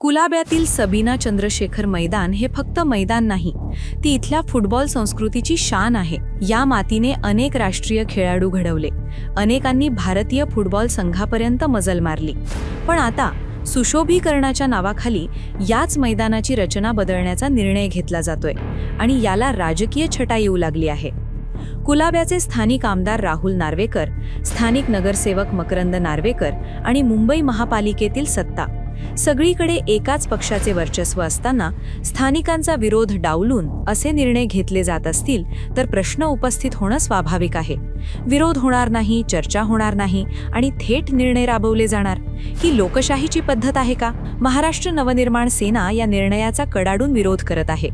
कुलाब्यातील सबीना चंद्रशेखर मैदान हे फक्त मैदान नाही, ती इथल्या फुटबॉल संस्कृतीची शान आहे. या मातीने अनेक राष्ट्रीय खेळाडू घडवले, अनेकांनी भारतीय फुटबॉल संघापर्यंत मजल मारली. पण आता सुशोभीकरणाच्या नावाखाली याच मैदानाची रचना बदलण्याचा निर्णय घेतला जातोय आणि याला राजकीय छटा येऊ लागली आहे. कुलाब्याचे स्थानिक आमदार राहुल नार्वेकर, स्थानिक नगरसेवक मकरंद नार्वेकर आणि मुंबई महापालिकेतील सत्ता सगळीकडे एकाच पक्षाचे वर्चस्व असताना स्थानिकांचा विरोध डावलून असे निर्णय घेतले जात असतील तर प्रश्न उपस्थित होणं स्वाभाविक आहे. विरोध होणार नाही, चर्चा होणार नाही आणि थेट निर्णय राबवले जाणार. ही लोकशाहीची पद्धत आहे का? महाराष्ट्र नवनिर्माण सेना या निर्णयाचा कडाडून विरोध करत आहे.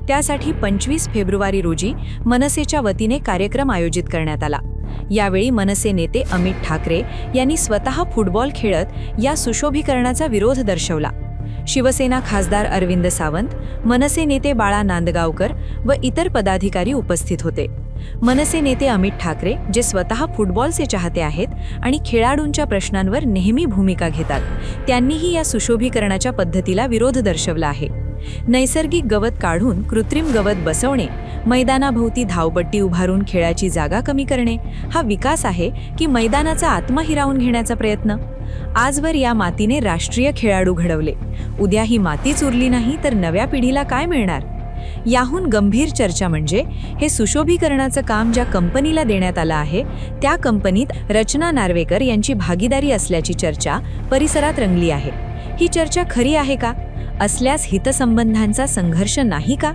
त्यासाठी 25 फेब्रुवारी रोजी मनसेच्या वतीने कार्यक्रम आयोजित करण्यात आला. यावेळी मनसे नेते अमित ठाकरे यांनी स्वतः फुटबॉल खेळत या सुशोभीकरणाचा विरोध दर्शवला. शिवसेना खासदार अरविंद सावंत, मनसे नेते बाळा नांदगावकर व इतर पदाधिकारी उपस्थित होते. मनसे नेते अमित ठाकरे, जे स्वतः फुटबॉलचे चाहते आहेत आणि खेळाडूंच्या प्रश्नांवर नेहमी भूमिका घेतात, त्यांनीही या सुशोभीकरणाच्या पद्धतीला विरोध दर्शवला आहे. नैसर्गिक गवत काढून कृत्रिम गवत बसवणे, मैदानाभोवती धावपट्टी उभारून खेळाची जागा कमी करणे हा विकास आहे की मैदानाचा आत्मा हिरावून घेण्याचा प्रयत्न? आजवर या मातीने राष्ट्रीय खेळाडू घडवले. उद्या ही मातीच उरली नाही तर नव्या पिढीला काय मिळणार? याहून गंभीर चर्चा म्हणजे हे सुशोभीकरणाचं काम ज्या कंपनीला देण्यात आलं आहे त्या कंपनीत रचना नार्वेकर यांची भागीदारी असल्याची चर्चा परिसरात रंगली आहे. ही चर्चा खरी आहे का? असल्यास हितसंबंधांचा संघर्ष नाही का?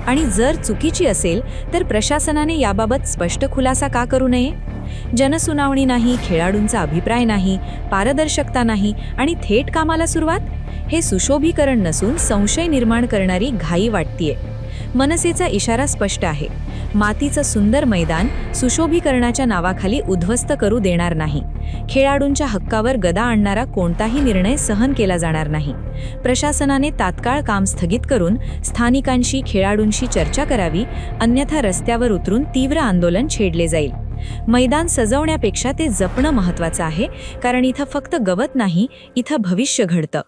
आणि जर चुकीची असेल तर प्रशासनाने याबाबत स्पष्ट खुलासा का करू नये? जनसुनावणी नाही, खेळाडूंचा अभिप्राय नाही, पारदर्शकता नाही आणि थेट कामाला सुरुवात? हे सुशोभीकरण नसून संशय निर्माण करणारी घाई वाटतीये. मनसेचा इशारा स्पष्ट आहे. मातीचं सुंदर मैदान सुशोभीकरणाच्या नावाखाली उद्ध्वस्त करू देणार नाही. खेळाडूंच्या हक्कावर गदा आणणारा कोणताही निर्णय सहन केला जाणार नाही. प्रशासनाने तात्काळ काम स्थगित करून स्थानिकांशी, खेळाडूंशी चर्चा करावी, अन्यथा रस्त्यावर उतरून तीव्र आंदोलन छेडले जाईल. मैदान सजवण्यापेक्षा ते जपणं महत्त्वाचं आहे, कारण इथं फक्त गवत नाही, इथं भविष्य घडतं.